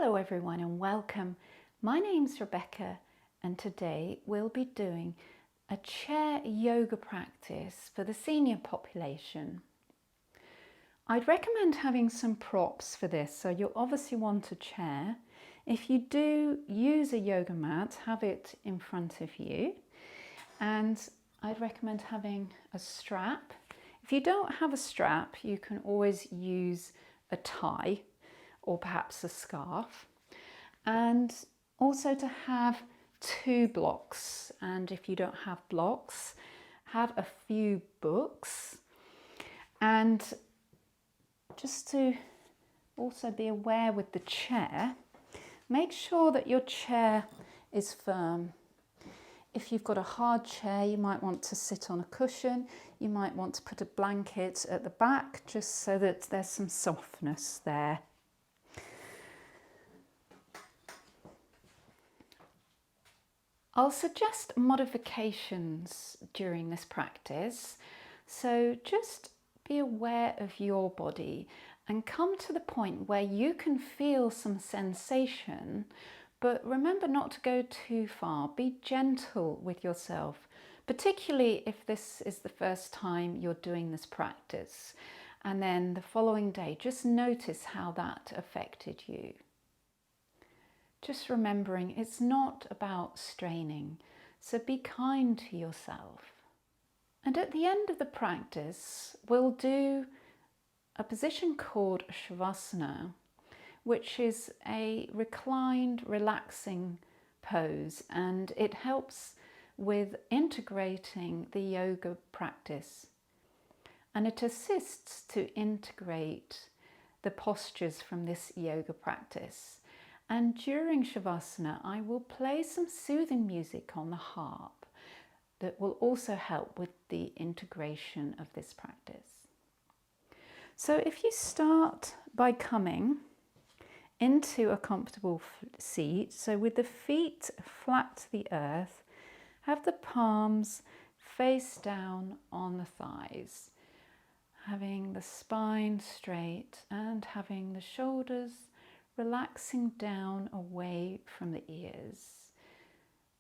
Hello everyone and welcome. My name's Rebecca and today we'll be doing a chair yoga practice for the senior population. I'd recommend having some props for this, so you'll obviously want a chair. If you do use a yoga mat, have it in front of you, and I'd recommend having a strap. If you don't have a strap, you can always use a tie or perhaps a scarf, and also to have 2 blocks, and if you don't have blocks, have a few books. And just to also be aware with the chair, make sure that your chair is firm. If you've got a hard chair, you might want to sit on a cushion. You might want to put a blanket at the back just so that there's some softness there. I'll suggest modifications during this practice, so just be aware of your body and come to the point where you can feel some sensation, but remember not to go too far. Be gentle with yourself, particularly if this is the first time you're doing this practice, and then the following day just notice how that affected you. Just remembering it's not about straining, so be kind to yourself. And at the end of the practice, we'll do a position called savasana, which is a reclined, relaxing pose, and it helps with integrating the yoga practice. And it assists to integrate the postures from this yoga practice. And during Shavasana, I will play some soothing music on the harp that will also help with the integration of this practice. So if you start by coming into a comfortable seat, so with the feet flat to the earth, have the palms face down on the thighs, having the spine straight and having the shoulders relaxing down away from the ears.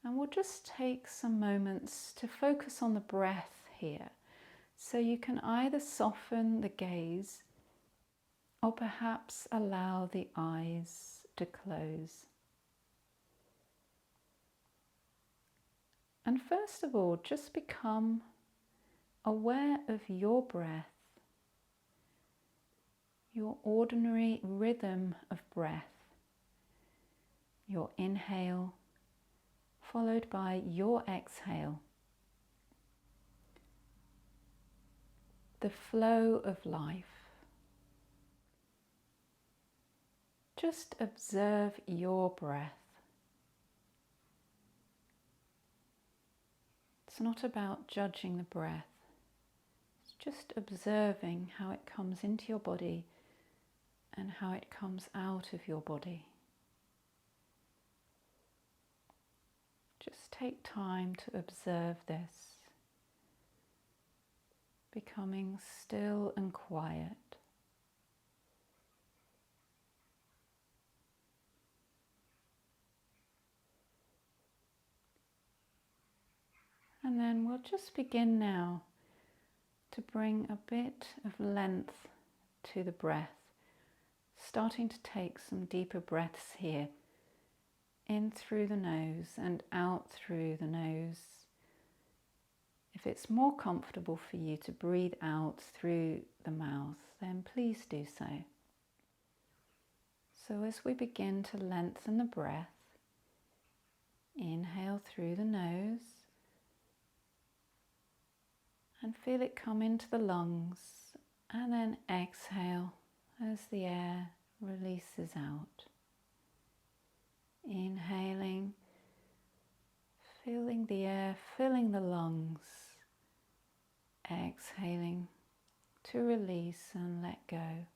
And we'll just take some moments to focus on the breath here. So you can either soften the gaze or perhaps allow the eyes to close. And first of all, just become aware of your breath, your ordinary rhythm of breath, your inhale followed by your exhale, the flow of life. Just observe your breath. It's not about judging the breath, it's just observing how it comes into your body and how it comes out of your body. Just take time to observe this, becoming still and quiet. And then we'll just begin now to bring a bit of length to the breath. Starting to take some deeper breaths here, in through the nose and out through the nose. If it's more comfortable for you to breathe out through the mouth, then please do so. So as we begin to lengthen the breath, inhale through the nose and feel it come into the lungs, and then exhale as the air releases out. Inhaling, feeling the air filling the lungs. Exhaling to release and let go.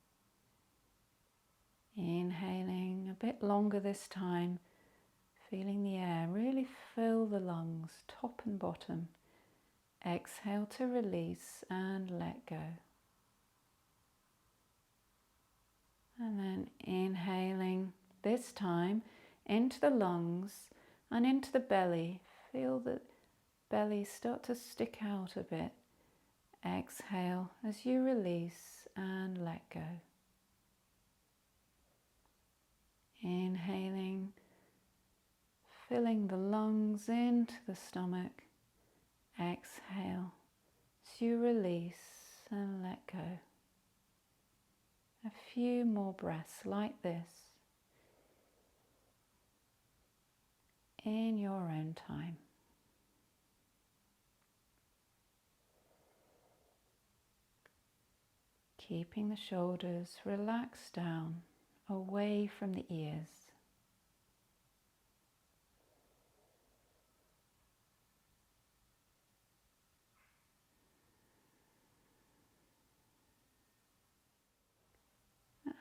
Inhaling a bit longer this time, feeling the air really fill the lungs, top and bottom. Exhale to release and let go. And then inhaling, this time into the lungs and into the belly. Feel the belly start to stick out a bit. Exhale as you release and let go. Inhaling, filling the lungs into the stomach. Exhale as you release and let go. A few more breaths like this in your own time. Keeping the shoulders relaxed down, away from the ears.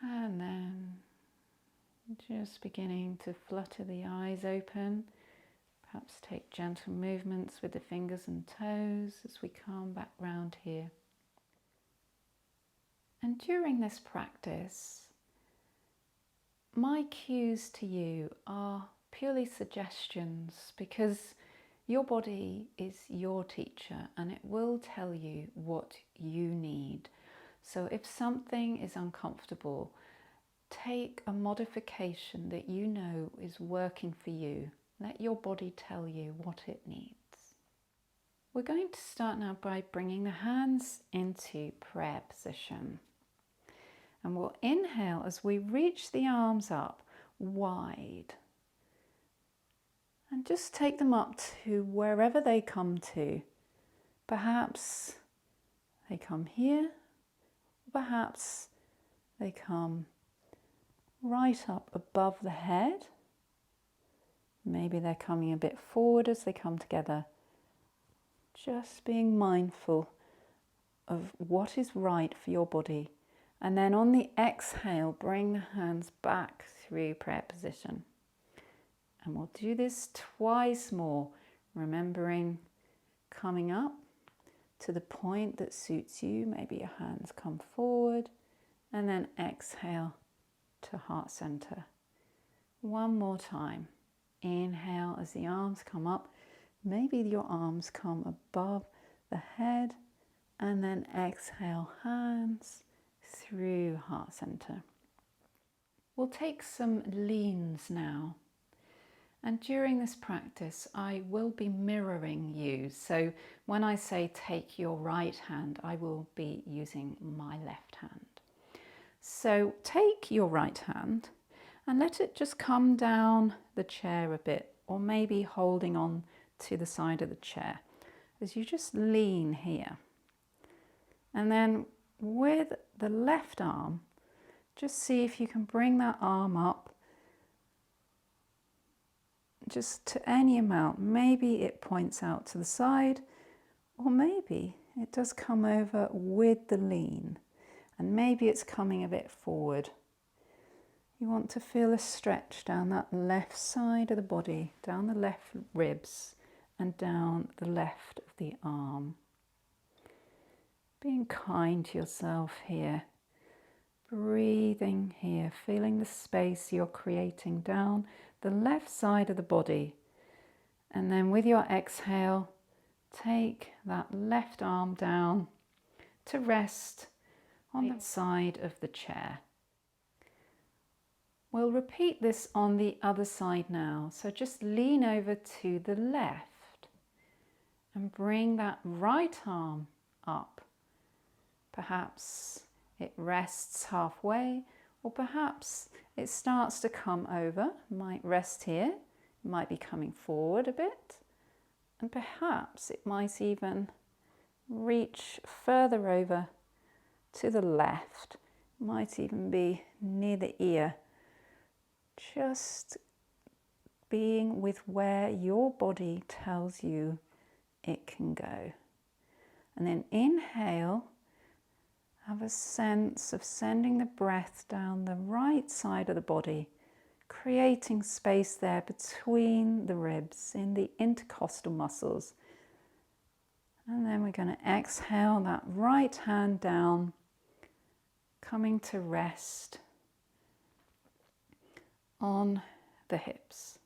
And then just beginning to flutter the eyes open. Perhaps take gentle movements with the fingers and toes as we come back round here. And during this practice, my cues to you are purely suggestions, because your body is your teacher and it will tell you what you need. So if something is uncomfortable, take a modification that you know is working for you. Let your body tell you what it needs. We're going to start now by bringing the hands into prayer position. And we'll inhale as we reach the arms up wide. And just take them up to wherever they come to. Perhaps they come here. Perhaps they come right up above the head. Maybe they're coming a bit forward as they come together. Just being mindful of what is right for your body. And then on the exhale, bring the hands back through prayer position. And we'll do this twice more, remembering coming up to the point that suits you. Maybe your hands come forward and then exhale to heart center. One more time. Inhale as the arms come up. Maybe your arms come above the head, and then exhale, hands through heart center. We'll take some leans now. And during this practice, I will be mirroring you. So when I say take your right hand, I will be using my left hand. So take your right hand and let it just come down the chair a bit, or maybe holding on to the side of the chair as you just lean here. And then with the left arm, just see if you can bring that arm up just to any amount. Maybe it points out to the side, or maybe it does come over with the lean, and maybe it's coming a bit forward. You want to feel a stretch down that left side of the body, down the left ribs and down the left of the arm. Being kind to yourself here. Breathing here, feeling the space you're creating down the left side of the body. And then with your exhale, take that left arm down to rest on the side of the chair. We'll repeat this on the other side now. So just lean over to the left and bring that right arm up. Perhaps it rests halfway, or perhaps it starts to come over. It might rest here, it might be coming forward a bit, and perhaps it might even reach further over to the left. It might even be near the ear. Just being with where your body tells you it can go. And then inhale. Have a sense of sending the breath down the right side of the body, creating space there between the ribs in the intercostal muscles. And then we're going to exhale that right hand down, coming to rest on the hips.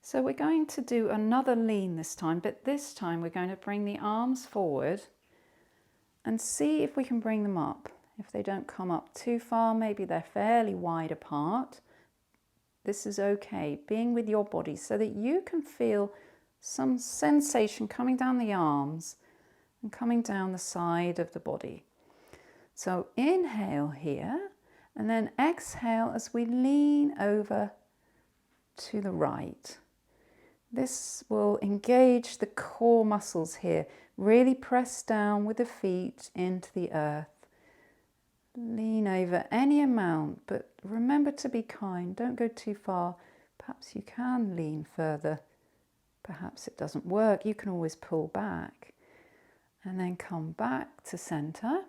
So we're going to do another lean this time, but this time we're going to bring the arms forward and see if we can bring them up. If they don't come up too far, maybe they're fairly wide apart. This is okay, being with your body so that you can feel some sensation coming down the arms and coming down the side of the body. So inhale here and then exhale as we lean over to the right. This will engage the core muscles here. Really press down with the feet into the earth. Lean over any amount, but remember to be kind. Don't go too far. Perhaps you can lean further. Perhaps it doesn't work. You can always pull back. And then come back to center.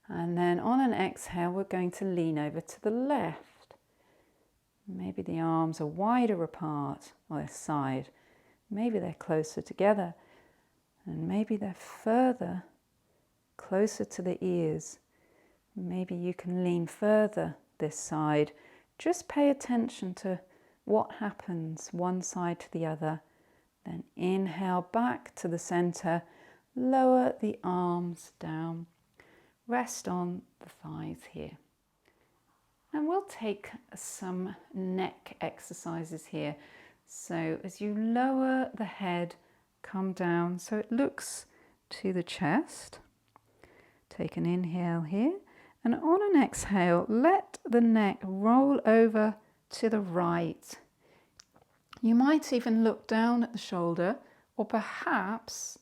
And then on an exhale, we're going to lean over to the left. Maybe the arms are wider apart on their side. Maybe they're closer together. And maybe they're further, closer to the ears. Maybe you can lean further this side. Just pay attention to what happens one side to the other. Then inhale back to the center. Lower the arms down. Rest on the thighs here. And we'll take some neck exercises here. So as you lower the head, come down so it looks to the chest. Take an inhale here. And on an exhale, let the neck roll over to the right. You might even look down at the shoulder, or perhaps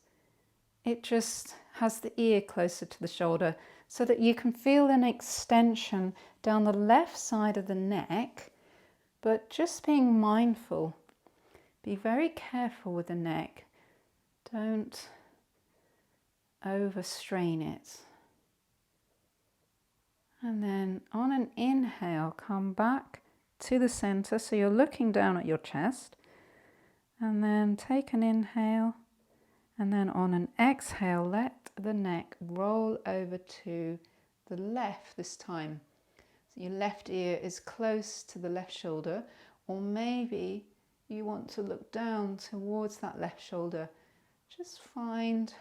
it just has the ear closer to the shoulder so that you can feel an extension down the left side of the neck, but just being mindful. Be very careful with the neck. Don't overstrain it. And then on an inhale, come back to the center. So you're looking down at your chest. And then take an inhale. And then on an exhale, let the neck roll over to the left this time. So your left ear is close to the left shoulder. Or maybe you want to look down towards that left shoulder. Just find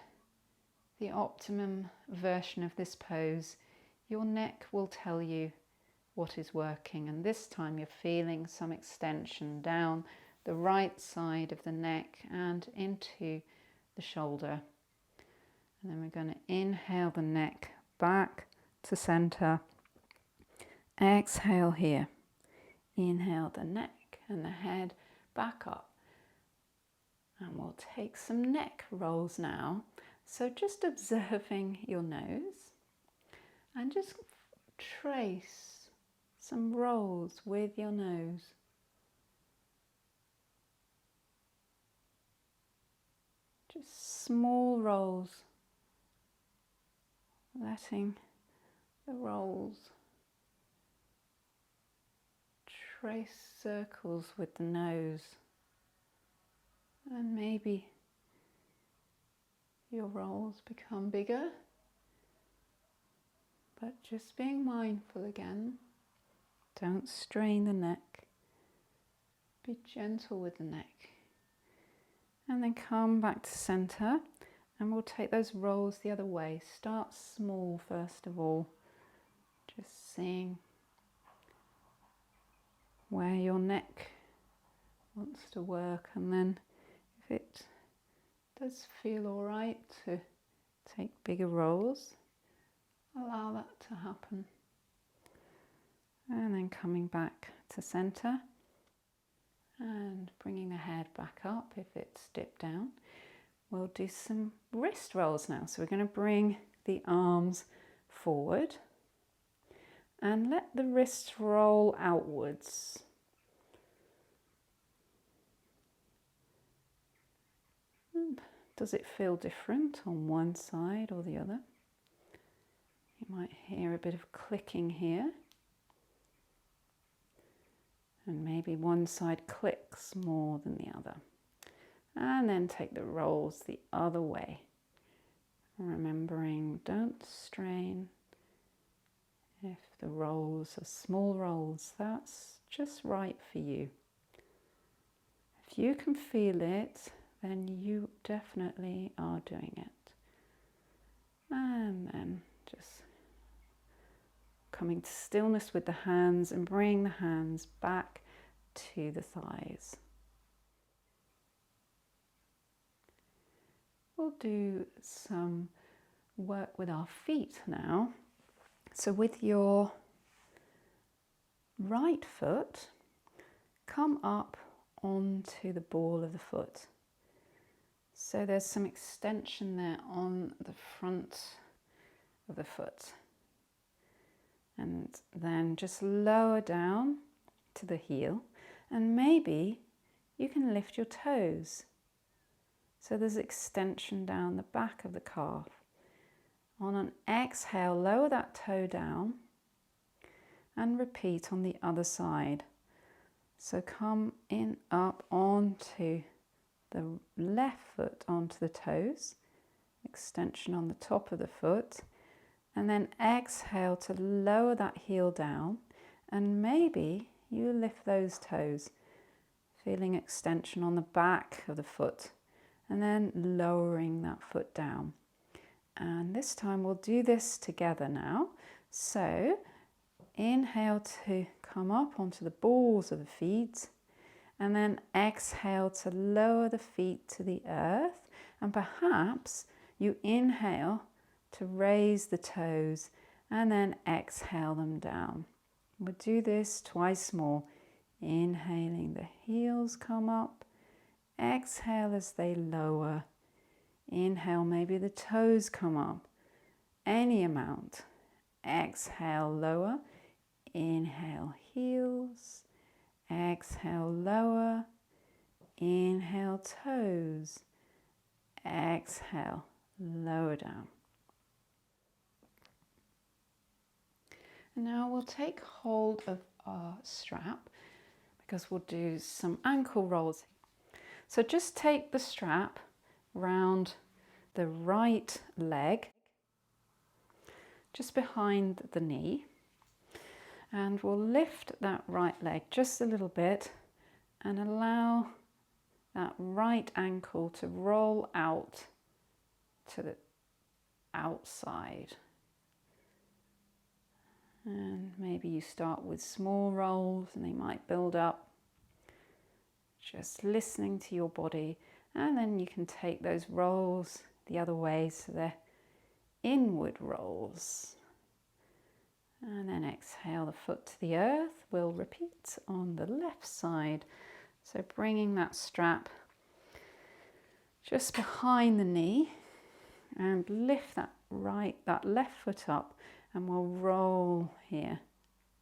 the optimum version of this pose. Your neck will tell you what is working, and this time you're feeling some extension down the right side of the neck and into the shoulder. And then we're going to inhale the neck back to center. Exhale here. Inhale the neck and the head back up. And we'll take some neck rolls now. So just observing your nose. And just trace some rolls with your nose. Just small rolls. Letting the rolls trace circles with the nose. And maybe your rolls become bigger. But just being mindful again, don't strain the neck, be gentle with the neck. And then come back to center and we'll take those rolls the other way. Start small first of all, just seeing where your neck wants to work, and then if it does feel all right to take bigger rolls, allow that to happen. And then coming back to center and bringing the head back up if it's dipped down. We'll do some wrist rolls now. So we're going to bring the arms forward and let the wrists roll outwards. Does it feel different on one side or the other? You might hear a bit of clicking here. And maybe one side clicks more than the other. And then take the rolls the other way. Remembering, don't strain If the rolls are small rolls, that's just right for you. If you can feel it, then you definitely are doing it. And then just coming to stillness with the hands and bring the hands back to the thighs. We'll do some work with our feet now. So with your right foot, come up onto the ball of the foot. So there's some extension there on the front of the foot. And then just lower down to the heel, and maybe you can lift your toes. So there's extension down the back of the calf. On an exhale, lower that toe down and repeat on the other side. So come in up onto the left foot, onto the toes, extension on the top of the foot, and then exhale to lower that heel down, and maybe you lift those toes, feeling extension on the back of the foot, and then lowering that foot down. And this time we'll do this together now. So inhale to come up onto the balls of the feet, and then exhale to lower the feet to the earth, and perhaps you inhale to raise the toes and then exhale them down. We'll do this twice more. Inhaling, the heels come up, exhale as they lower. Inhale, maybe the toes come up, any amount. Exhale, lower. Inhale, heels. Exhale, lower. Inhale, toes. Exhale, lower down. And now we'll take hold of our strap because we'll do some ankle rolls. So just take the strap round the right leg, just behind the knee, and we'll lift that right leg just a little bit and allow that right ankle to roll out to the outside. And maybe you start with small rolls and they might build up. Just listening to your body, and then you can take those rolls the other way, so they're inward rolls. And then exhale the foot to the earth. We'll repeat on the left side. So bringing that strap just behind the knee and lift that left foot up, and we'll roll here,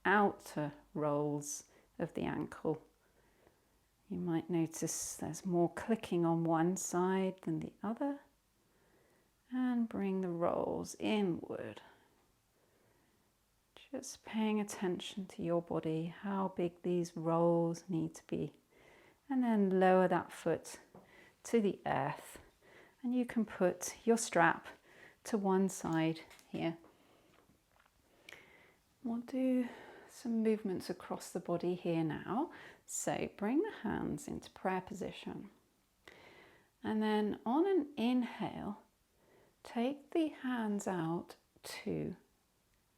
outer rolls of the ankle. You might notice there's more clicking on one side than the other, and bring the rolls inward. Just paying attention to your body, how big these rolls need to be. And then lower that foot to the earth. And you can put your strap to one side here. We'll do some movements across the body here now. So bring the hands into prayer position. And then on an inhale, take the hands out to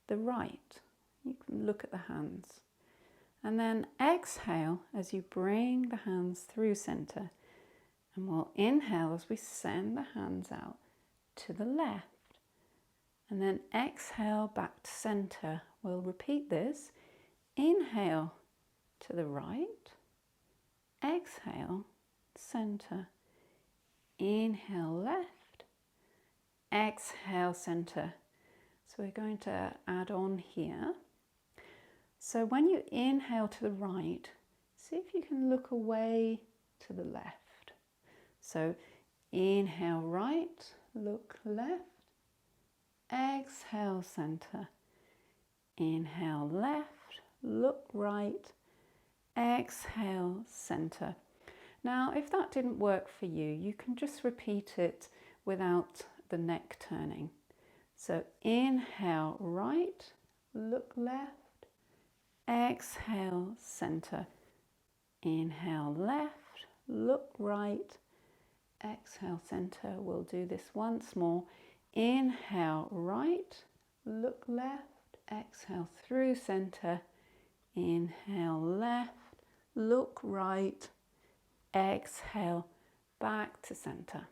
the right. You can look at the hands. And then exhale as you bring the hands through center. And we'll inhale as we send the hands out to the left. And then exhale back to center. We'll repeat this. Inhale to the right. Exhale, center. Inhale left. Exhale center. So we're going to add on here. So when you inhale to the right, see if you can look away to the left. So inhale right, look left. Exhale center. Inhale left, look right. Exhale center. Now if that didn't work for you, you can just repeat it without the neck turning. So inhale right, look left. Exhale, center. Inhale, left, look right. Exhale, center. We'll do this once more. Inhale, right, look left. Exhale, through center. Inhale, left, look right. Exhale, back to center.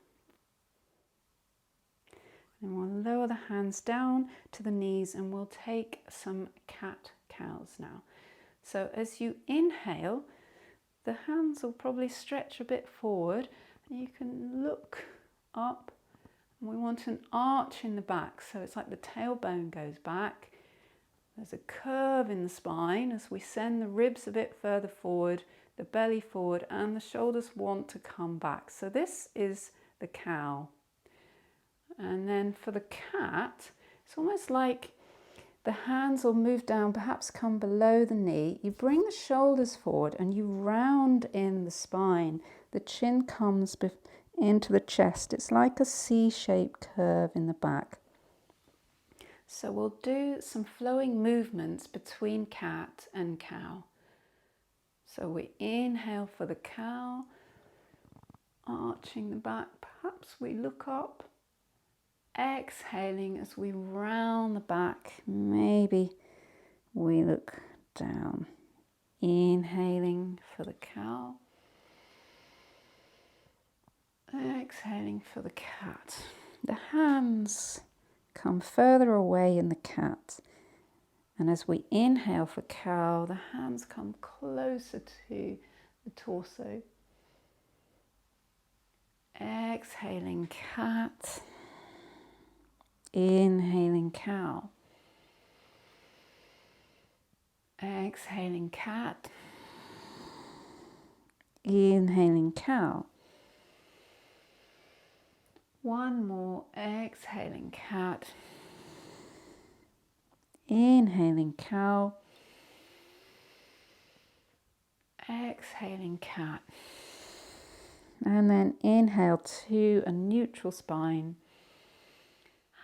And we'll lower the hands down to the knees and we'll take some cat-cows now. So as you inhale, the hands will probably stretch a bit forward and you can look up. And we want an arch in the back, so it's like the tailbone goes back. There's a curve in the spine as we send the ribs a bit further forward, the belly forward, and the shoulders want to come back. So this is the cow. And then for the cat, it's almost like the hands will move down, perhaps come below the knee. You bring the shoulders forward and you round in the spine. The chin comes into the chest. It's like a C-shaped curve in the back. So we'll do some flowing movements between cat and cow. So we inhale for the cow, arching the back. Perhaps we look up. Exhaling as we round the back, maybe we look down. Inhaling for the cow. Exhaling for the cat. The hands come further away in the cat. And as we inhale for cow, the hands come closer to the torso. Exhaling cat. Inhaling cow. Exhaling cat. Inhaling cow. One more. Exhaling cat. Inhaling cow. Exhaling cat. And then inhale to a neutral spine.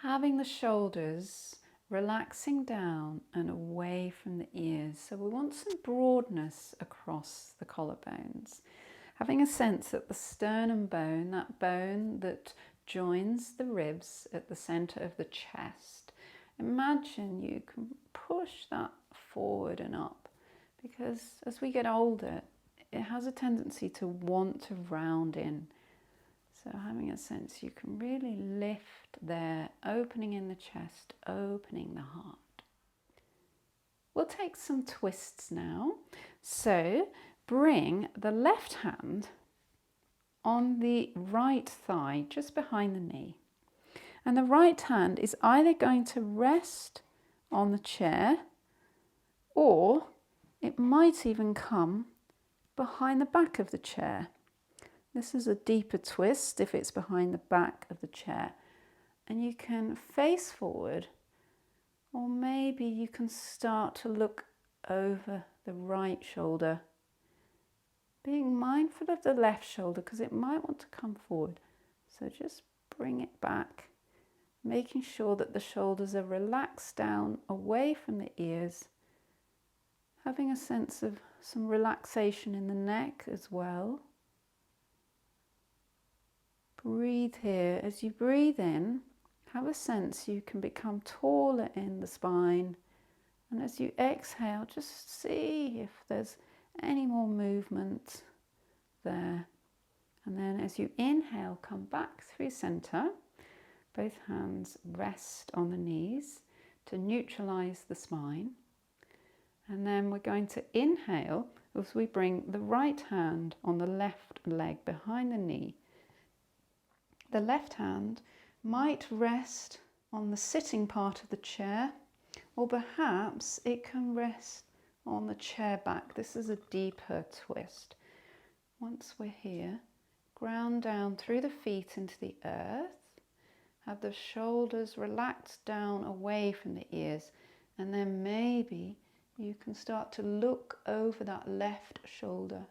Having the shoulders relaxing down and away from the ears. So we want some broadness across the collarbones. Having a sense that the sternum bone, that bone that joins the ribs at the center of the chest, imagine you can push that forward and up, because as we get older, it has a tendency to want to round in. So having a sense you can really lift there, opening in the chest, opening the heart. We'll take some twists now. So bring the left hand on the right thigh, just behind the knee. And the right hand is either going to rest on the chair, or it might even come behind the back of the chair. This is a deeper twist if it's behind the back of the chair. And you can face forward, or maybe you can start to look over the right shoulder, being mindful of the left shoulder because it might want to come forward. So just bring it back, making sure that the shoulders are relaxed down away from the ears, having a sense of some relaxation in the neck as well. Breathe here. As you breathe in, have a sense you can become taller in the spine. And as you exhale, just see if there's any more movement there. And then as you inhale, come back through center. Both hands rest on the knees to neutralize the spine. And then we're going to inhale as we bring the right hand on the left leg behind the knee. The left hand might rest on the sitting part of the chair, or perhaps it can rest on the chair back. This is a deeper twist. Once we're here, ground down through the feet into the earth. Have the shoulders relaxed down away from the ears, and then maybe you can start to look over that left shoulder.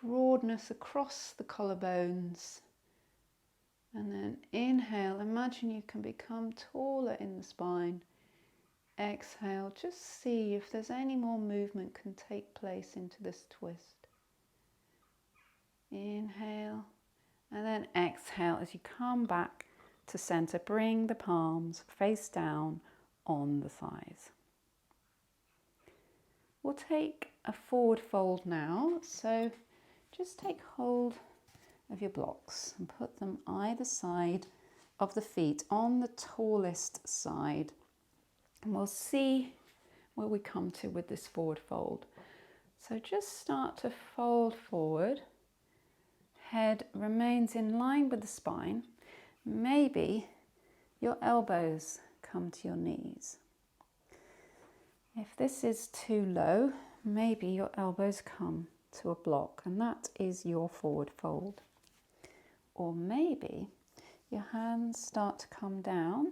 Broadness across the collarbones. And then inhale, imagine you can become taller in the spine. exhale, just see if there's any more movement can take place into this twist. Inhale, and then exhale as you come back to center. Bring the palms face down on the thighs. We'll take a forward fold now, so just take hold of your blocks and put them either side of the feet on the tallest side, and we'll see where we come to with this forward fold. So just start to fold forward, head remains in line with the spine, maybe your elbows come to your knees. If this is too low, maybe your elbows come to a block, and that is your forward fold. Or maybe your hands start to come down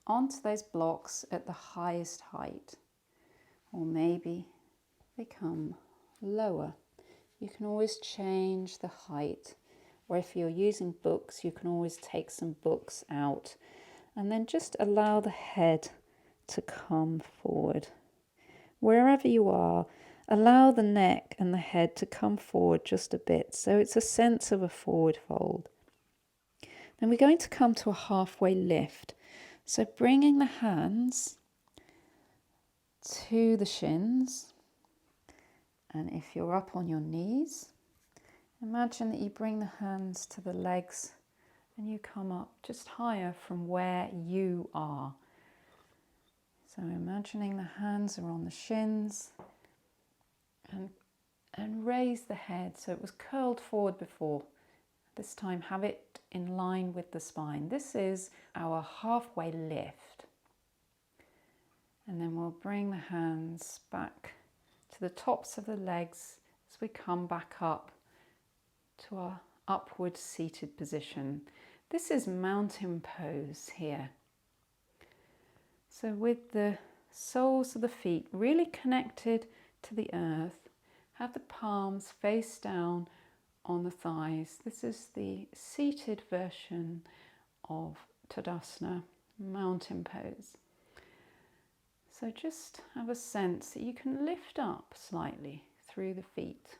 onto those blocks at the highest height. Or maybe they come lower. You can always change the height. Or if you're using books, you can always take some books out. And then just allow the head to come forward. Wherever you are, allow the neck and the head to come forward just a bit. So it's a sense of a forward fold. Then we're going to come to a halfway lift. So bringing the hands to the shins. And if you're up on your knees, imagine that you bring the hands to the legs and you come up just higher from where you are. So imagining the hands are on the shins and raise the head. So it was curled forward before. This time have it in line with the spine. This is our halfway lift. And then we'll bring the hands back to the tops of the legs as we come back up to our upward seated position. This is mountain pose here. So with the soles of the feet really connected to the earth, have the palms face down on the thighs. This is the seated version of Tadasana, mountain pose. So just have a sense that you can lift up slightly through the feet.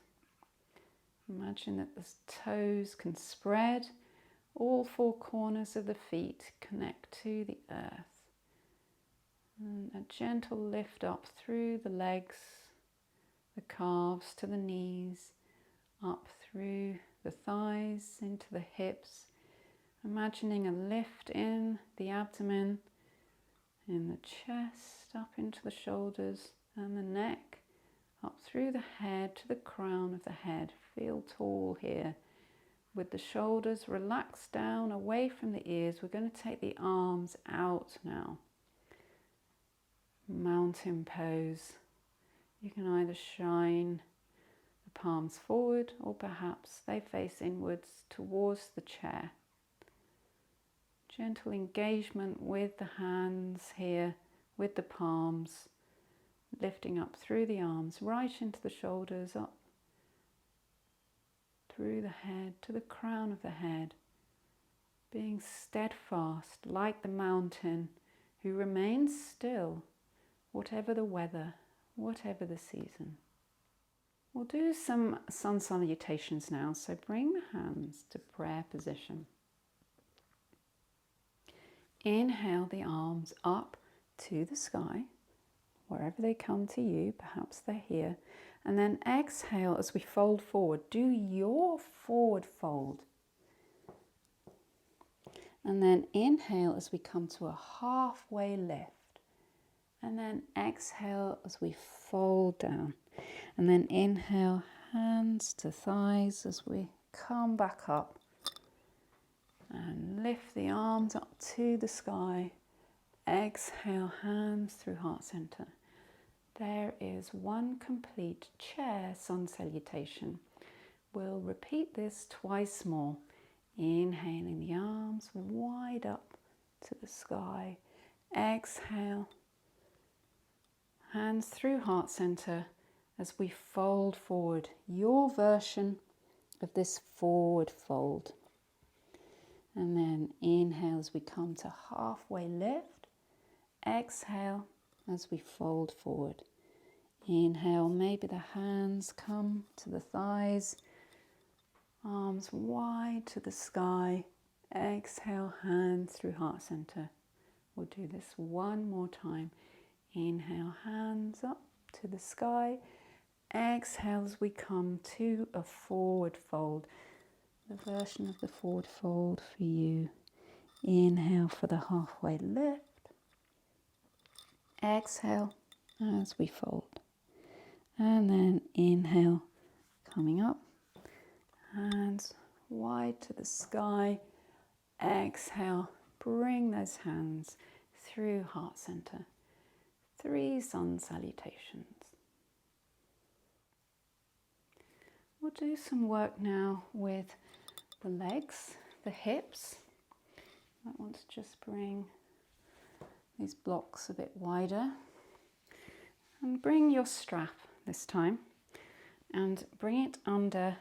Imagine that the toes can spread, all four corners of the feet connect to the earth. And a gentle lift up through the legs, the calves to the knees, up through the thighs, into the hips. Imagining a lift in the abdomen, in the chest, up into the shoulders and the neck, up through the head to the crown of the head. Feel tall here. With the shoulders relaxed down away from the ears, we're going to take the arms out now. Mountain pose. You can either shine the palms forward or perhaps they face inwards towards the chair. Gentle engagement with the hands here, with the palms, lifting up through the arms, right into the shoulders, up through the head to the crown of the head, being steadfast like the mountain who remains still, whatever the weather, whatever the season. We'll do some sun salutations now, so bring the hands to prayer position. Inhale the arms up to the sky, wherever they come to you, perhaps they're here. And then exhale as we fold forward. Do your forward fold. And then inhale as we come to a halfway lift. And then exhale as we fold down. And then inhale, hands to thighs as we come back up. And lift the arms up to the sky. Exhale, hands through heart center. There is one complete chair sun salutation. We'll repeat this twice more. Inhaling the arms wide up to the sky. Exhale, hands through heart center as we fold forward. Your version of this forward fold. And then inhale as we come to halfway lift. Exhale, as we fold forward. Inhale, maybe the hands come to the thighs, arms wide to the sky. Exhale, hands through heart center. We'll do this one more time. Inhale, hands up to the sky. Exhale as we come to a forward fold. The version of the forward fold for you. Inhale for the halfway lift. Exhale as we fold. And then inhale, coming up. Hands wide to the sky. Exhale, bring those hands through heart center. 3 sun salutations. We'll do some work now with the legs, the hips. I want to just bring these blocks a bit wider. And bring your strap this time and bring it under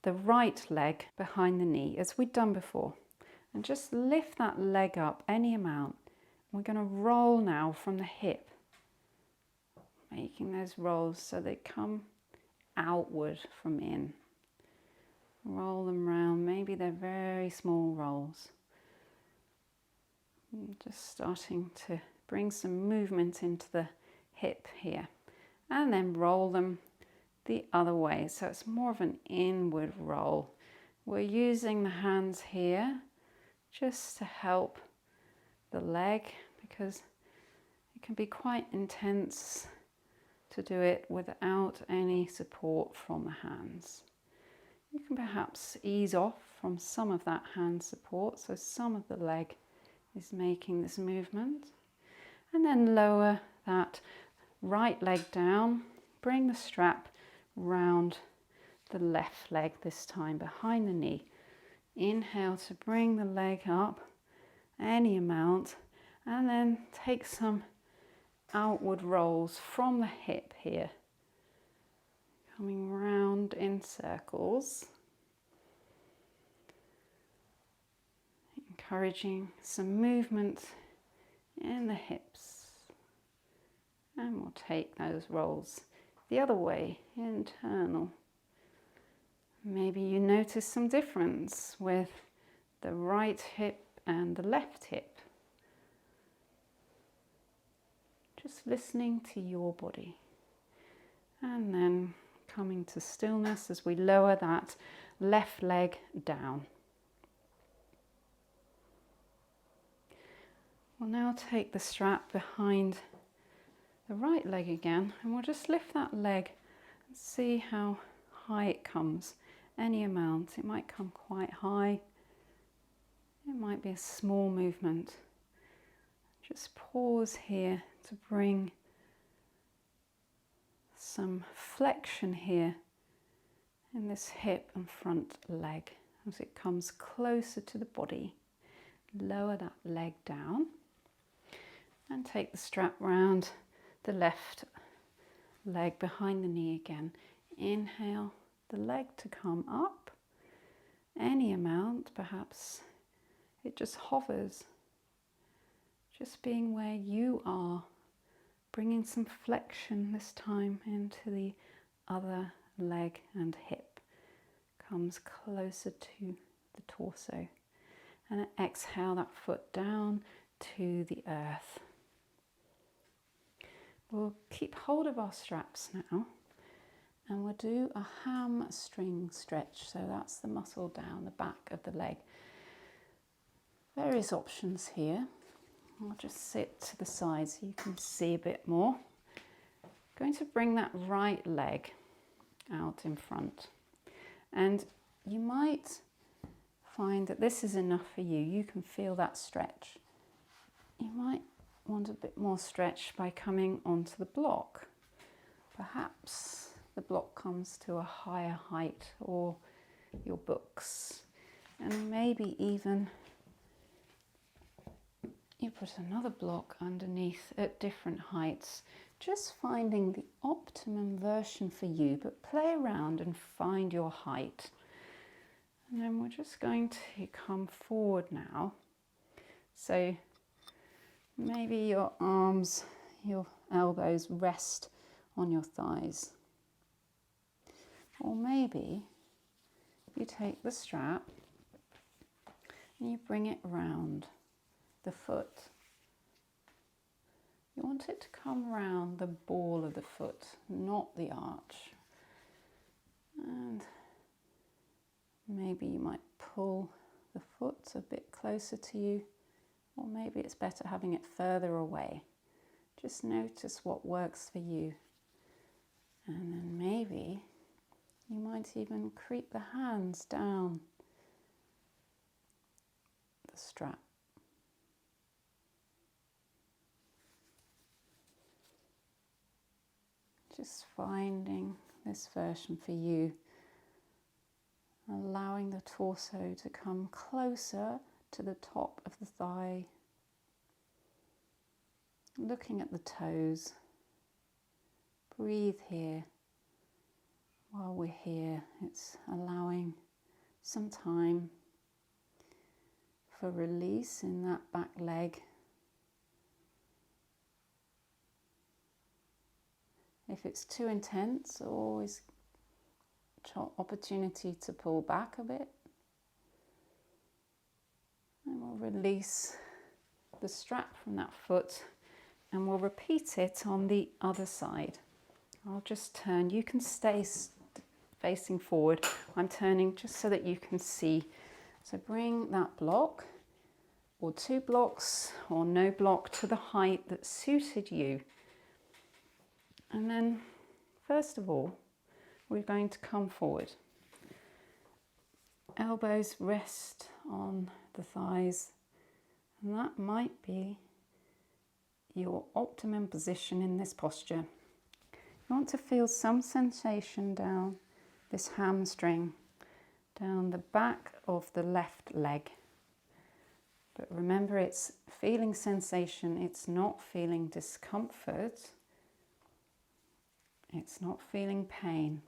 the right leg behind the knee as we've done before. And just lift that leg up any amount. We're going to roll now from the hip, making those rolls so they come outward from in. Roll them round, maybe they're very small rolls. Just starting to bring some movement into the hip here. And then roll them the other way, so it's more of an inward roll. We're using the hands here just to help the leg because it can be quite intense to do it without any support from the hands. You can perhaps ease off from some of that hand support, so some of the leg is making this movement. And then lower that right leg down, bring the strap round the left leg this time behind the knee. Inhale to bring the leg up any amount and then take some outward rolls from the hip here, coming round in circles, encouraging some movement in the hips. And we'll take those rolls the other way, internal. Maybe you notice some difference with the right hip and the left hip. Just listening to your body. And then coming to stillness as we lower that left leg down. We'll now take the strap behind the right leg again, and we'll just lift that leg and see how high it comes. Any amount. It might come quite high. It might be a small movement. Just pause here to bring some flexion here in this hip and front leg as it comes closer to the body. Lower that leg down and take the strap round the left leg behind the knee again. Inhale the leg to come up any amount, perhaps it just hovers, just being where you are, bringing some flexion this time into the other leg and hip, comes closer to the torso, and exhale that foot down to the earth. We'll keep hold of our straps now and we'll do a hamstring stretch. So that's the muscle down the back of the leg. Various options here. I'll just sit to the side so you can see a bit more. Going to bring that right leg out in front. And you might find that this is enough for you. You can feel that stretch. You might want a bit more stretch by coming onto the block. Perhaps the block comes to a higher height, or your books, and maybe even you put another block underneath at different heights, just finding the optimum version for you, but play around and find your height. And then we're just going to come forward now. So maybe your arms, your elbows rest on your thighs. Or maybe you take the strap and you bring it round the foot. You want it to come round the ball of the foot, not the arch. And maybe you might pull the foot a bit closer to you, or maybe it's better having it further away. Just notice what works for you. And then maybe you might even creep the hands down the strap. Just finding this version for you, allowing the torso to come closer to the top of the thigh, looking at the toes. Breathe here. While we're here, it's allowing some time for release in that back leg. If it's too intense, always opportunity to pull back a bit. And we'll release the strap from that foot and we'll repeat it on the other side. I'll just turn. You can stay facing forward. I'm turning just so that you can see. So bring that block or 2 blocks or no block to the height that suited you. And then, first of all, we're going to come forward. Elbows rest on the thighs, and that might be your optimum position in this posture. You want to feel some sensation down this hamstring, down the back of the left leg. But remember, it's feeling sensation, it's not feeling discomfort. It's not feeling pain.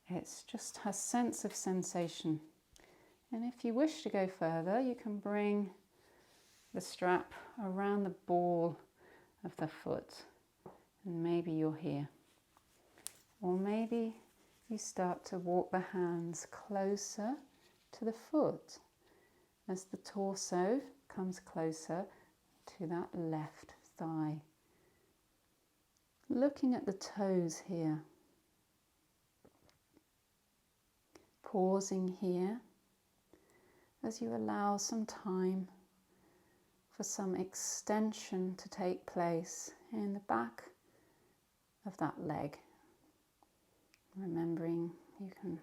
It's just a sense of sensation. And if you wish to go further, you can bring the strap around the ball of the foot. And maybe you're here. Or maybe you start to walk the hands closer to the foot as the torso comes closer to that left thigh. Looking at the toes here, pausing here as you allow some time for some extension to take place in the back of that leg. Remembering you can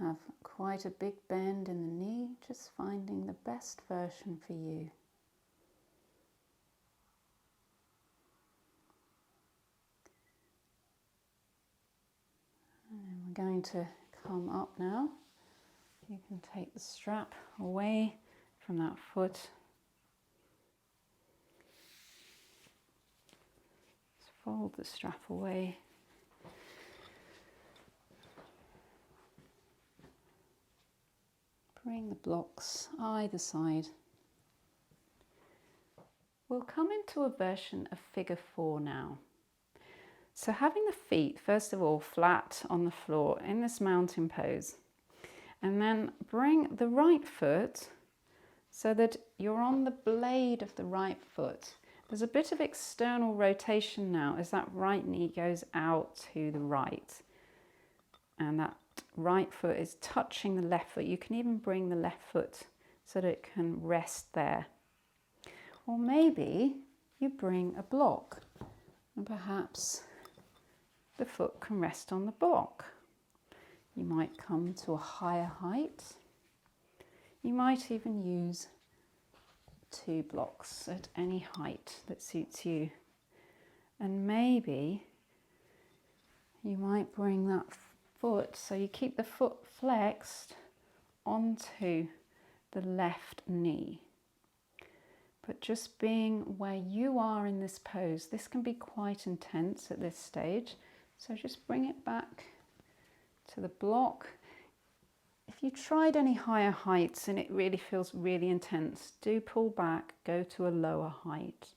have quite a big bend in the knee, just finding the best version for you. And we're going to come up now. You can take the strap away from that foot. Just fold the strap away. Bring the blocks either side. We'll come into a version of figure 4 now. So having the feet, first of all, flat on the floor in this mountain pose. And then bring the right foot so that you're on the blade of the right foot. There's a bit of external rotation now as that right knee goes out to the right. And that right foot is touching the left foot. You can even bring the left foot so that it can rest there. Or maybe you bring a block and perhaps the foot can rest on the block. You might come to a higher height. You might even use 2 blocks at any height that suits you. And maybe you might bring that foot, so you keep the foot flexed onto the left knee. But just being where you are in this pose, this can be quite intense at this stage. So just bring it back to the block. If you tried any higher heights and it really feels really intense, do pull back, go to a lower height.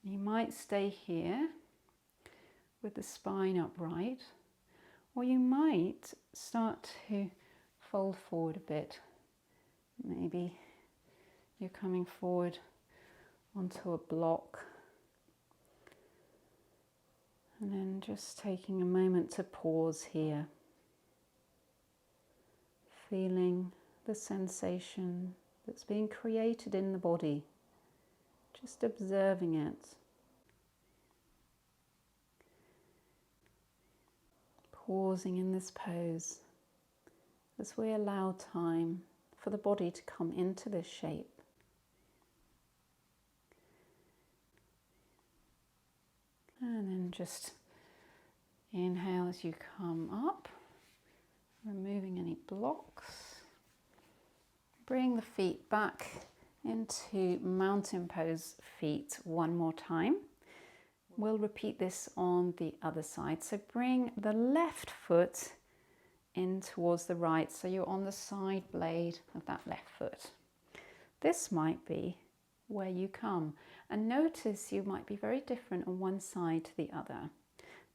You might stay here with the spine upright, or you might start to fold forward a bit. Maybe you're coming forward onto a block, and then just taking a moment to pause here, feeling the sensation that's being created in the body, just observing it. Pausing in this pose as we allow time for the body to come into this shape. And then just inhale as you come up, removing any blocks. Bring the feet back into mountain pose feet one more time. We'll repeat this on the other side. So bring the left foot in towards the right, so you're on the side blade of that left foot. This might be where you come, and notice you might be very different on one side to the other.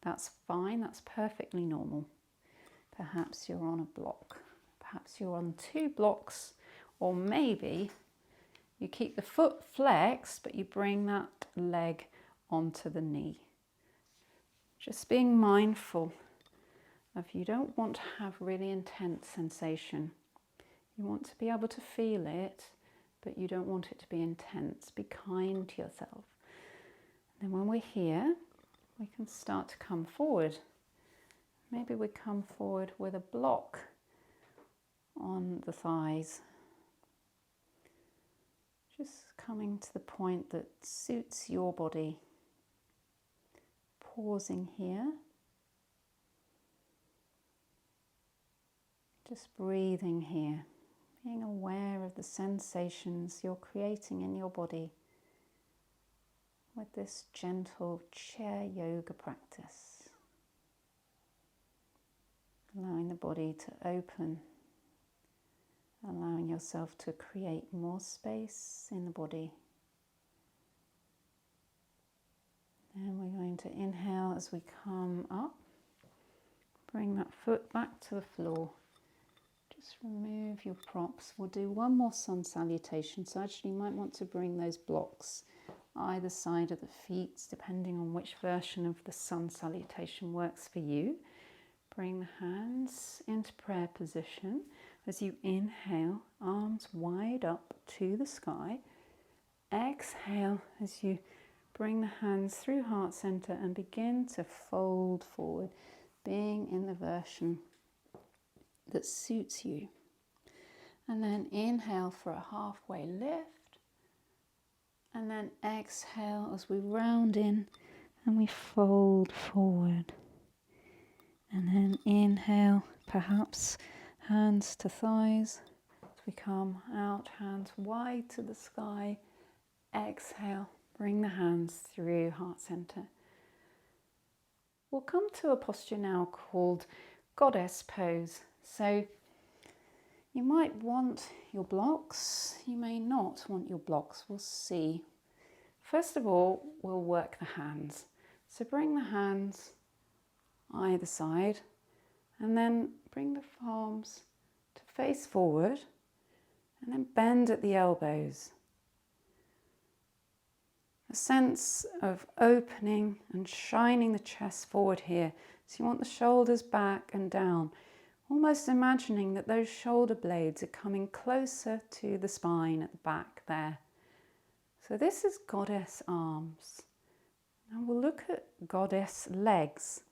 That's fine, that's perfectly normal. Perhaps you're on a block, perhaps you're on 2 blocks, or maybe you keep the foot flexed but you bring that leg onto the knee. Just being mindful of, you don't want to have really intense sensation. You want to be able to feel it, but you don't want it to be intense. Be kind to yourself. And then when we're here, we can start to come forward. Maybe we come forward with a block on the thighs. Just coming to the point that suits your body. Pausing here. Just breathing here. Being aware of the sensations you're creating in your body with this gentle chair yoga practice. Allowing the body to open, allowing yourself to create more space in the body. And we're going to inhale as we come up. Bring that foot back to the floor. Just remove your props. We'll do one more sun salutation. So actually you might want to bring those blocks either side of the feet, depending on which version of the sun salutation works for you. Bring the hands into prayer position. As you inhale, arms wide up to the sky. Exhale as you bring the hands through heart center and begin to fold forward, being in the version that suits you. And then inhale for a halfway lift, and then exhale as we round in and we fold forward. And then inhale, perhaps hands to thighs as we come out, hands wide to the sky. Exhale, bring the hands through heart center. We'll come to a posture now called goddess pose. So you might want your blocks, you may not want your blocks, we'll see. First of all, we'll work the hands. So bring the hands either side, and then bring the palms to face forward, and then bend at the elbows. A sense of opening and shining the chest forward here. So you want the shoulders back and down, almost imagining that those shoulder blades are coming closer to the spine at the back there. So this is goddess arms. Now we'll look at goddess legs.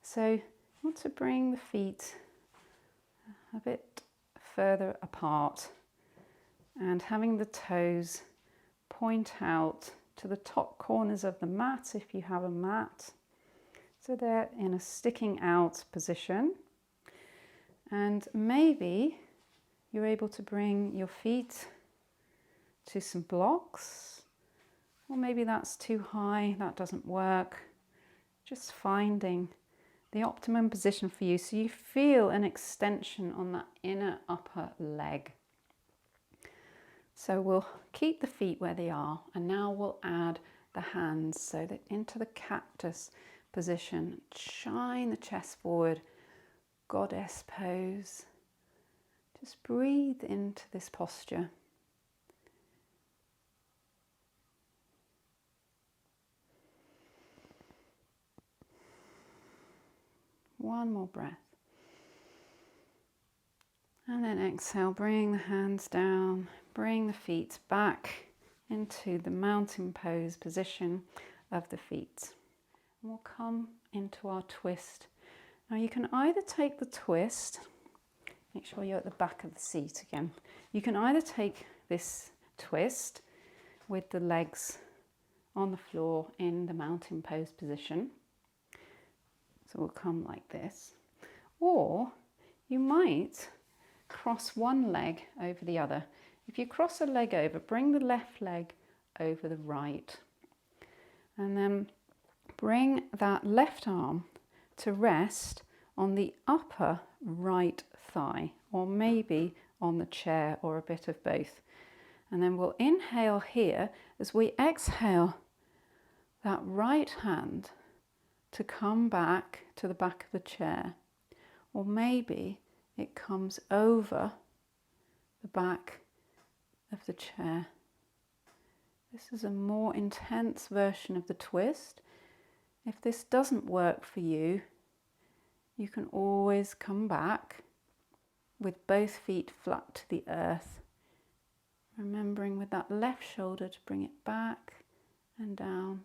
So you want to bring the feet a bit further apart and having the toes point out to the top corners of the mat if you have a mat. So they're in a sticking out position. And maybe you're able to bring your feet to some blocks, or maybe that's too high, that doesn't work. Just finding the optimum position for you so you feel an extension on that inner upper leg. So we'll keep the feet where they are, and now we'll add the hands so that into the cactus position. Shine the chest forward, goddess pose. Just breathe into this posture. One more breath. And then exhale, bring the hands down, bring the feet back into the mountain pose position of the feet. And we'll come into our twist. Now you can either take the twist, make sure you're at the back of the seat again. You can either take this twist with the legs on the floor in the mountain pose position. So we'll come like this. Or you might cross one leg over the other. If you cross a leg over, bring the left leg over the right. And then bring that left arm to rest on the upper right thigh, or maybe on the chair, or a bit of both. And then we'll inhale here as we exhale that right hand to come back to the back of the chair, or maybe it comes over the back of the chair. This is a more intense version of the twist. If this doesn't work for you, you can always come back with both feet flat to the earth, remembering with that left shoulder to bring it back and down,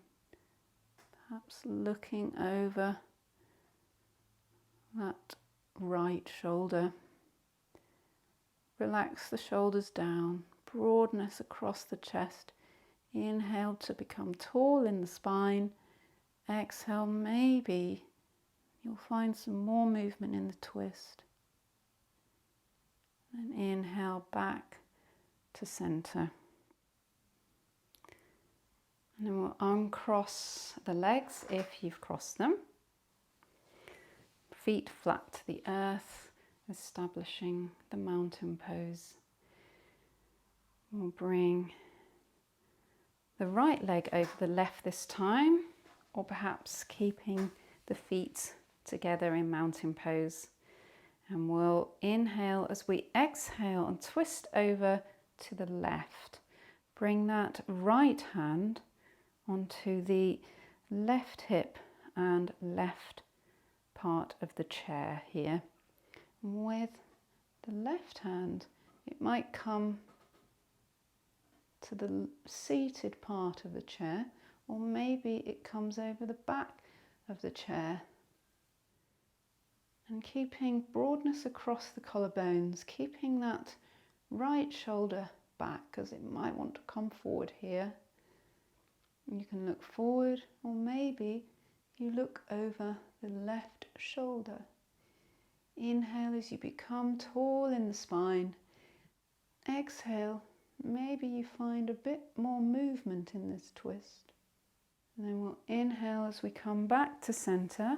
perhaps looking over that right shoulder. Relax the shoulders down, broadness across the chest. Inhale to become tall in the spine. Exhale, maybe you'll find some more movement in the twist. And inhale back to center. And then we'll uncross the legs if you've crossed them. Feet flat to the earth, establishing the mountain pose. We'll bring the right leg over the left this time, or perhaps keeping the feet together in mountain pose. And we'll inhale as we exhale and twist over to the left. Bring that right hand onto the left hip and left part of the chair here. With the left hand, it might come to the seated part of the chair, or maybe it comes over the back of the chair. And keeping broadness across the collarbones, keeping that right shoulder back, because it might want to come forward here. You can look forward, or maybe you look over the left shoulder. Inhale as you become tall in the spine. Exhale, maybe you find a bit more movement in this twist. And then we'll inhale as we come back to center.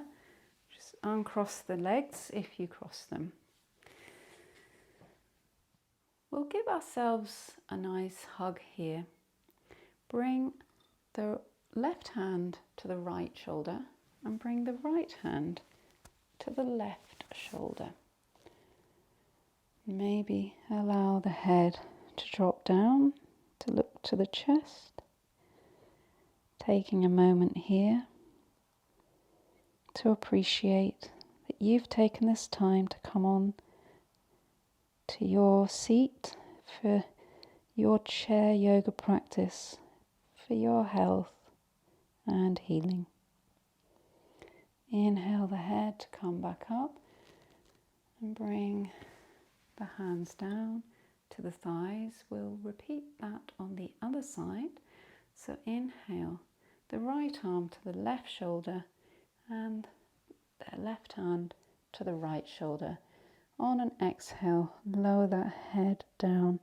Just uncross the legs if you cross them. We'll give ourselves a nice hug here. Bring the left hand to the right shoulder and bring the right hand to the left shoulder. Maybe allow the head to drop down, to look to the chest. Taking a moment here to appreciate that you've taken this time to come on to your seat for your chair yoga practice, for your health and healing. Inhale the head to come back up and bring the hands down to the thighs. We'll repeat that on the other side. So inhale the right arm to the left shoulder and the left hand to the right shoulder. On an exhale, lower that head down,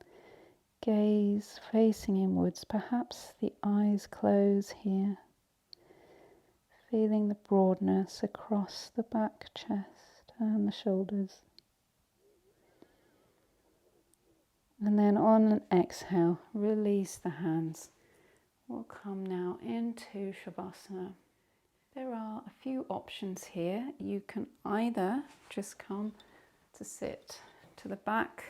gaze facing inwards, perhaps the eyes close here. Feeling the broadness across the back, chest and the shoulders. And then on an exhale, release the hands. We'll come now into Shavasana. There are a few options here. You can either just come to sit to the back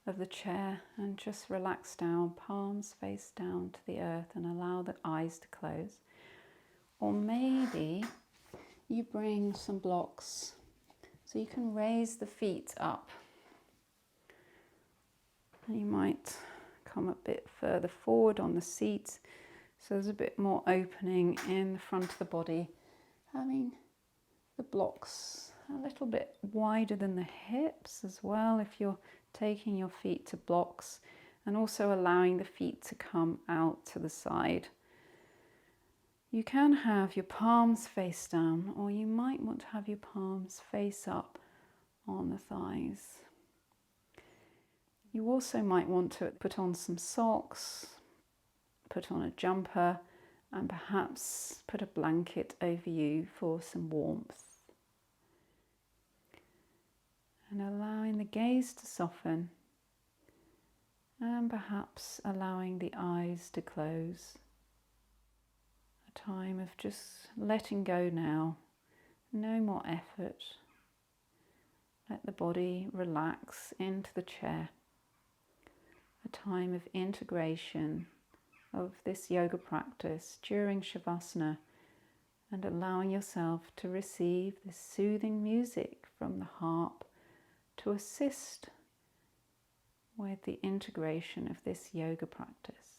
of the chair and just relax down, palms face down to the earth, and allow the eyes to close. Or maybe you bring some blocks so you can raise the feet up. And you might come a bit further forward on the seat so there's a bit more opening in the front of the body, having the blocks a little bit wider than the hips as well if you're taking your feet to blocks, and also allowing the feet to come out to the side. You can have your palms face down, or you might want to have your palms face up on the thighs. You also might want to put on some socks, put on a jumper, and perhaps put a blanket over you for some warmth. And allowing the gaze to soften, and perhaps allowing the eyes to close. A time of just letting go now, no more effort. Let the body relax into the chair. A time of integration of this yoga practice during Shavasana, and allowing yourself to receive this soothing music from the harp to assist with the integration of this yoga practice.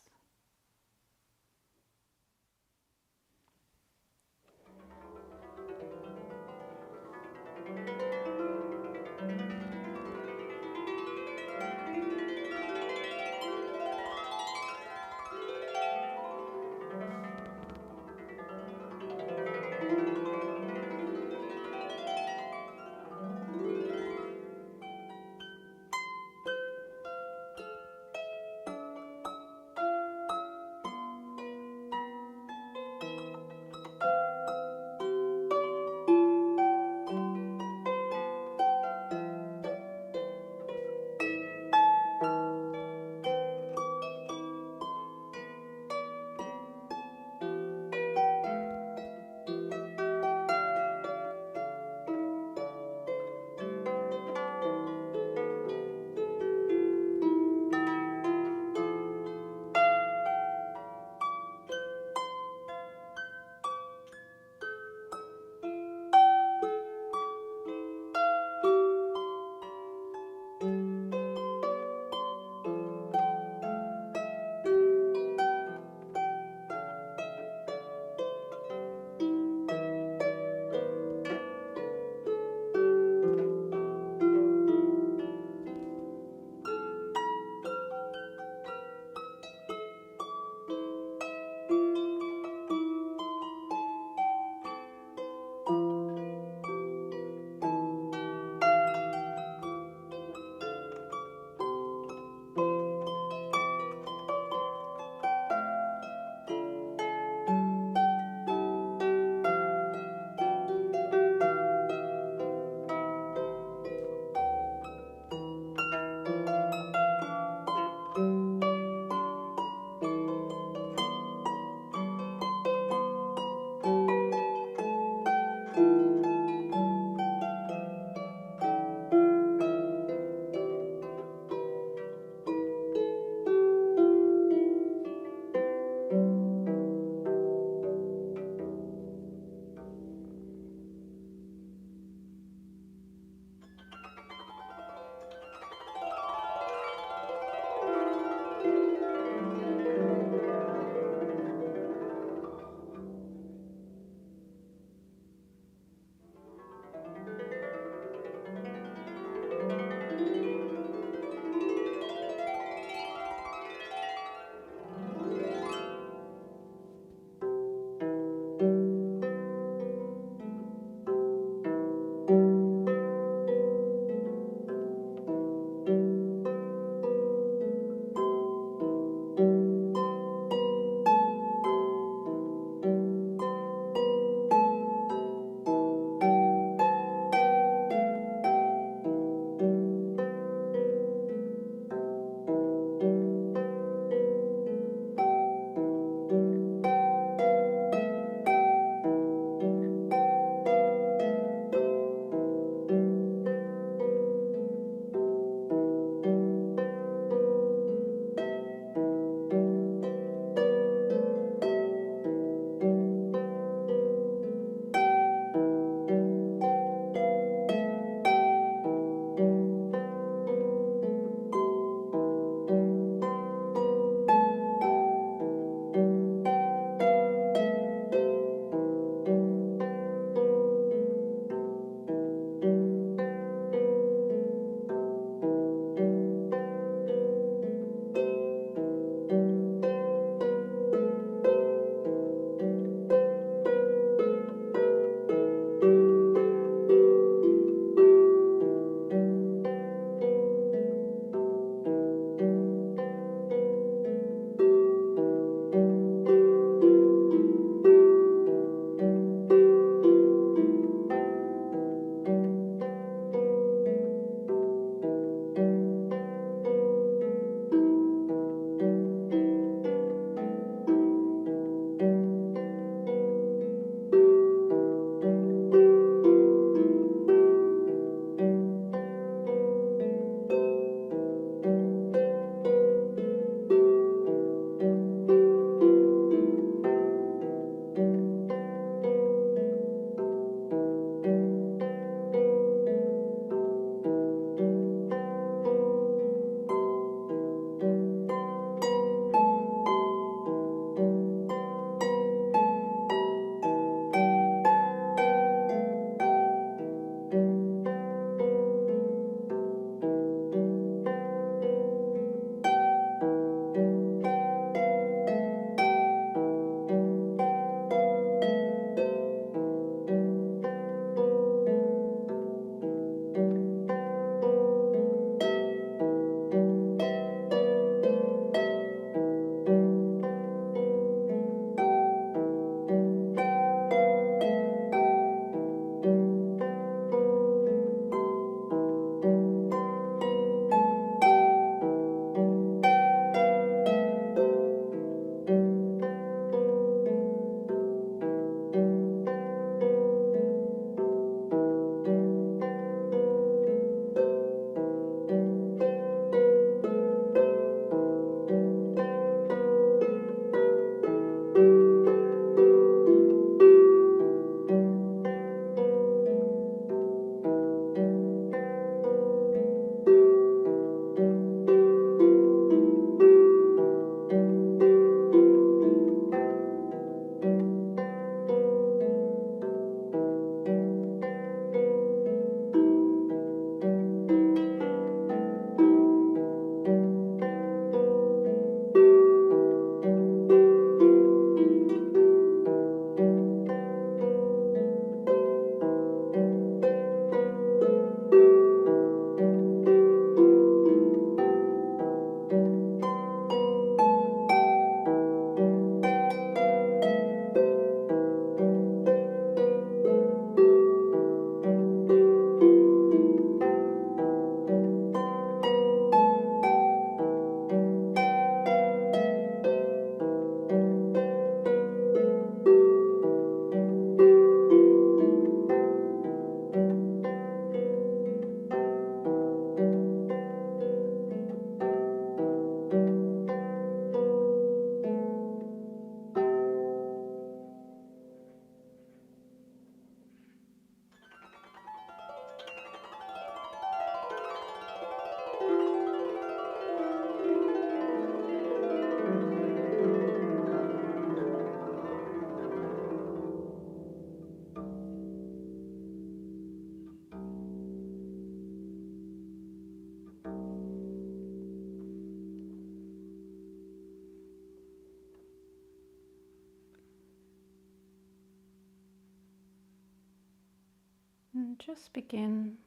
And just begin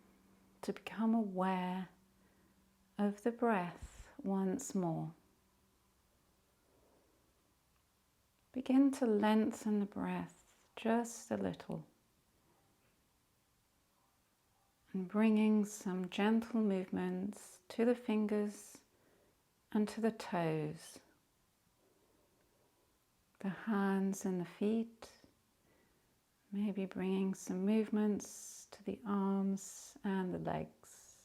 to become aware of the breath once more. Begin to lengthen the breath just a little, and bringing some gentle movements to the fingers and to the toes, the hands and the feet, maybe bringing some movements to the arms and the legs.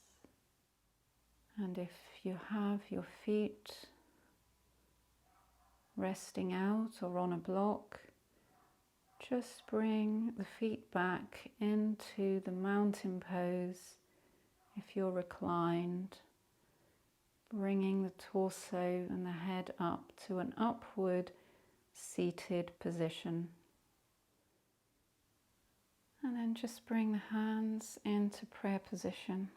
And if you have your feet resting out or on a block, just bring the feet back into the mountain pose if you're reclined, bringing the torso and the head up to an upward seated position. And then just bring the hands into prayer position.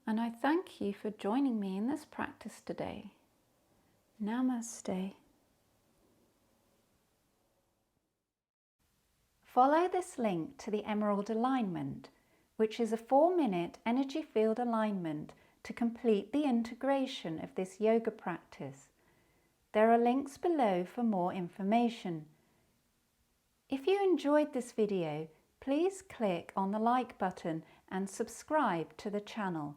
And I thank you for joining me in this practice today. Namaste. Follow this link to the Emerald Alignment, which is a 4-minute energy field alignment to complete the integration of this yoga practice. There are links below for more information. If you enjoyed this video, please click on the like button and subscribe to the channel.